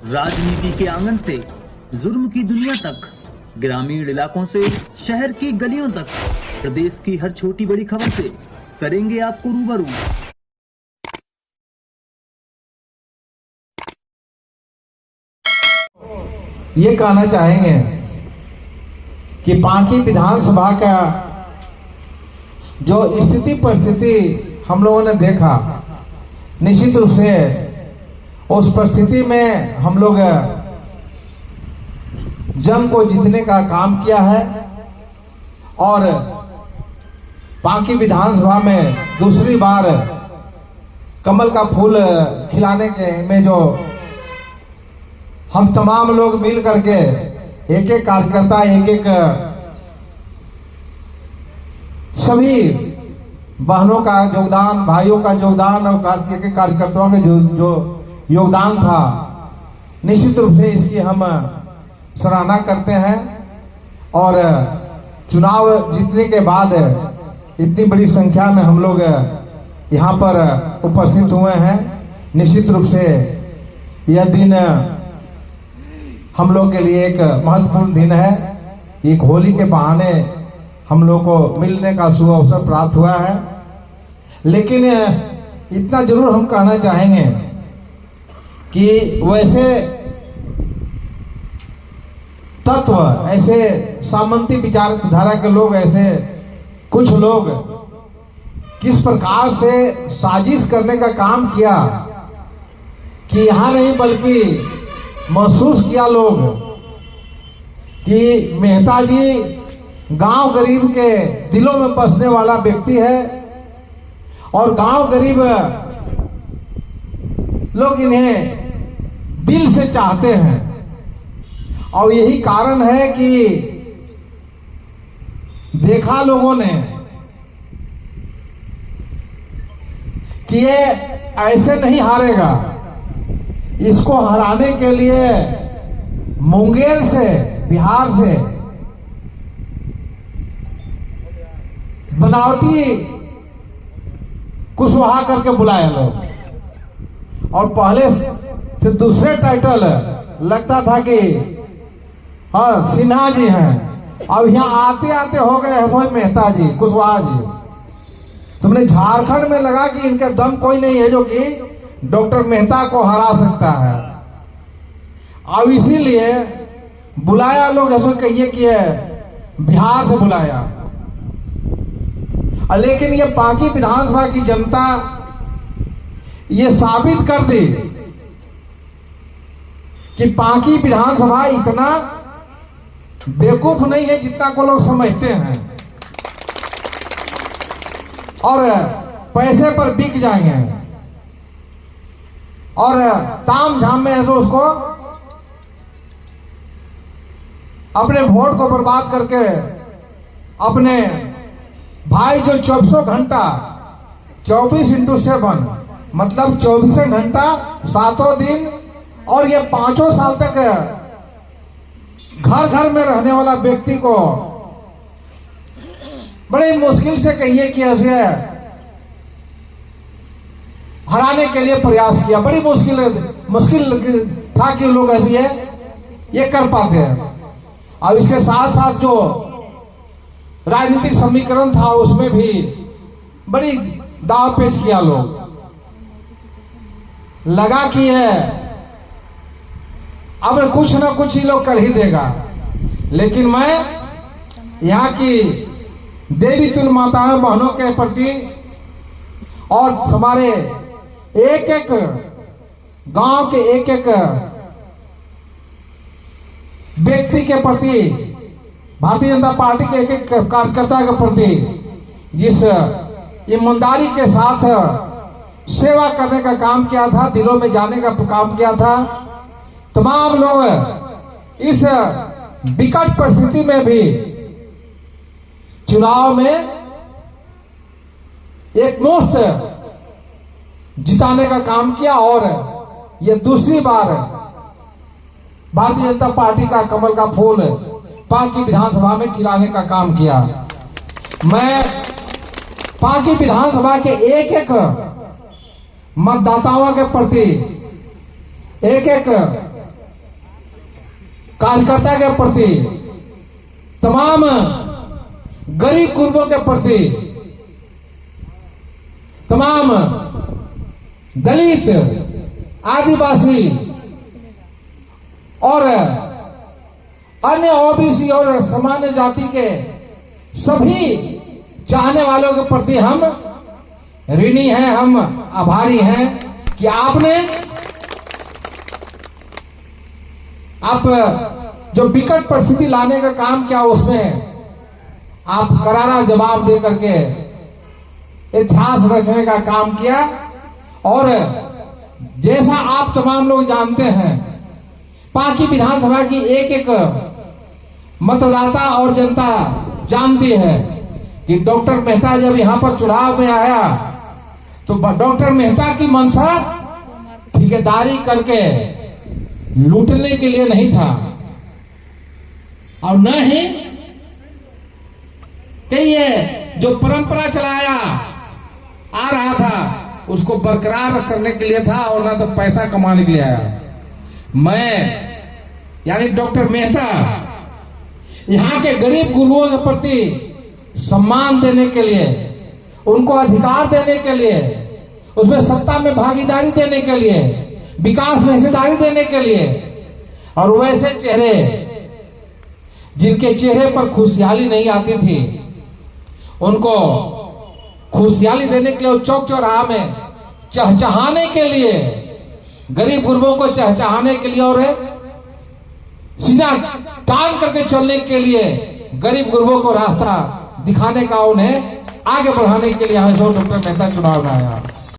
राजनीति के आंगन से जुर्म की दुनिया तक, ग्रामीण इलाकों से शहर की गलियों तक, प्रदेश की हर छोटी बड़ी खबर से करेंगे आपको रूबरू। ये कहना चाहेंगे कि पांकी विधानसभा का जो स्थिति परिस्थिति हम लोगों ने देखा, निश्चित रूप से उस परिस्थिति में हम लोग जंग को जीतने का काम किया है और पांकी विधानसभा में दूसरी बार कमल का फूल खिलाने के में जो हम तमाम लोग मिल करके एक एक कार्यकर्ता, एक एक सभी बहनों का योगदान, भाइयों का योगदान और एक एक कार्यकर्ताओं के जो योगदान था, निश्चित रूप से इसकी हम सराहना करते हैं। और चुनाव जीतने के बाद इतनी बड़ी संख्या में हम लोग यहाँ पर उपस्थित हुए हैं। निश्चित रूप से यह दिन हम लोग के लिए एक महत्वपूर्ण दिन है। एक होली के बहाने हम लोग को मिलने का शुभ अवसर प्राप्त हुआ है। लेकिन इतना जरूर हम कहना चाहेंगे कि वैसे तत्व, ऐसे सामंती विचारधारा के लोग, ऐसे कुछ लोग किस प्रकार से साजिश करने का काम किया कि यहाँ नहीं बल्कि महसूस किया लोग कि मेहता जी गांव गरीब के दिलों में बसने वाला व्यक्ति है और गांव गरीब लोग इन्हें दिल से चाहते हैं। और यही कारण है कि देखा लोगों ने कि ये ऐसे नहीं हारेगा, इसको हराने के लिए मुंगेर से, बिहार से बनावटी कुशवाहा करके बुलाए लोग। और पहले से दूसरे टाइटल लगता था कि हाँ सिन्हा जी हैं, अब यहाँ आते आते हो गए हसोई मेहता जी, कुशवाहा जी। तुमने झारखंड में लगा कि इनके दम कोई नहीं है जो कि डॉक्टर मेहता को हरा सकता है। अब इसीलिए बुलाया लोग, ऐसा कहिए कि बिहार से बुलाया। लेकिन ये पांकी विधानसभा की जनता ये साबित कर दी कि पांकी विधानसभा इतना बेवकूफ नहीं है जितना को लोग समझते हैं और पैसे पर बिक जाएंगे और ताम झाम में ऐसे उसको अपने वोट को बर्बाद करके अपने भाई जो 24 घंटा 24x7 मतलब 24 घंटा 7 दिन और ये 5 साल तक घर घर में रहने वाला व्यक्ति को बड़ी मुश्किल से कहिए कि ऐसे हराने के लिए प्रयास किया। बड़ी मुश्किल था कि लोग ऐसे ये कर पाते हैं। अब इसके साथ साथ जो राजनीतिक समीकरण था उसमें भी बड़ी दाव पेच किया लोग, लगा कि है अब कुछ ना कुछ ही लोग कर ही देगा। लेकिन मैं यहाँ की देवी तुल्य माताओं बहनों के प्रति और हमारे एक एक गांव के एक एक व्यक्ति के प्रति, भारतीय जनता पार्टी के एक एक कार्यकर्ता के प्रति जिस ईमानदारी के साथ सेवा करने का काम किया था, दिलों में जाने का काम किया था, तमाम लोग इस विकट परिस्थिति में भी चुनाव में एक मुश्त जिताने का काम किया और यह दूसरी बार भारतीय जनता पार्टी का कमल का फूल पांकी विधानसभा में खिलाने का काम किया। मैं पांकी विधानसभा के एक एक मतदाताओं के प्रति, एक एक कार्यकर्ता के प्रति, तमाम गरीब गुरबों के प्रति, तमाम दलित, आदिवासी और अन्य ओबीसी और सामान्य जाति के सभी चाहने वालों के प्रति हम ऋणी हैं, हम आभारी हैं कि आप जो विकट परिस्थिति लाने का काम किया उसमें आप करारा जवाब दे करके इतिहास रचने का काम किया। और जैसा आप तमाम लोग जानते हैं, पाकी विधानसभा की एक एक मतदाता और जनता जानती है कि डॉक्टर मेहता जब यहां पर चुनाव में आया तो डॉक्टर मेहता की मंशा ठेकेदारी करके लूटने के लिए नहीं था, और न ही कि ये जो परंपरा चलाया आ रहा था उसको बरकरार करने के लिए था, और न तो पैसा कमाने के लिए आया। मैं यानी डॉक्टर मेहता यहाँ के गरीब गुरुओं के प्रति सम्मान देने के लिए, उनको अधिकार देने के लिए, उसमें सत्ता में भागीदारी देने के लिए, विकास में हिस्सेदारी देने के लिए, और वैसे चेहरे जिनके चेहरे पर खुशहाली नहीं आती थी उनको खुशहाली देने के लिए, चौक चौराहा में चहचहाने के लिए, गरीब गुरबों को चहचहाने के लिए और सीधा टांग करके चलने के लिए, गरीब गुरबों को रास्ता दिखाने का, उन्हें आगे बढ़ाने के लिए हमेशा डॉक्टर मेहता चुनाव में आया।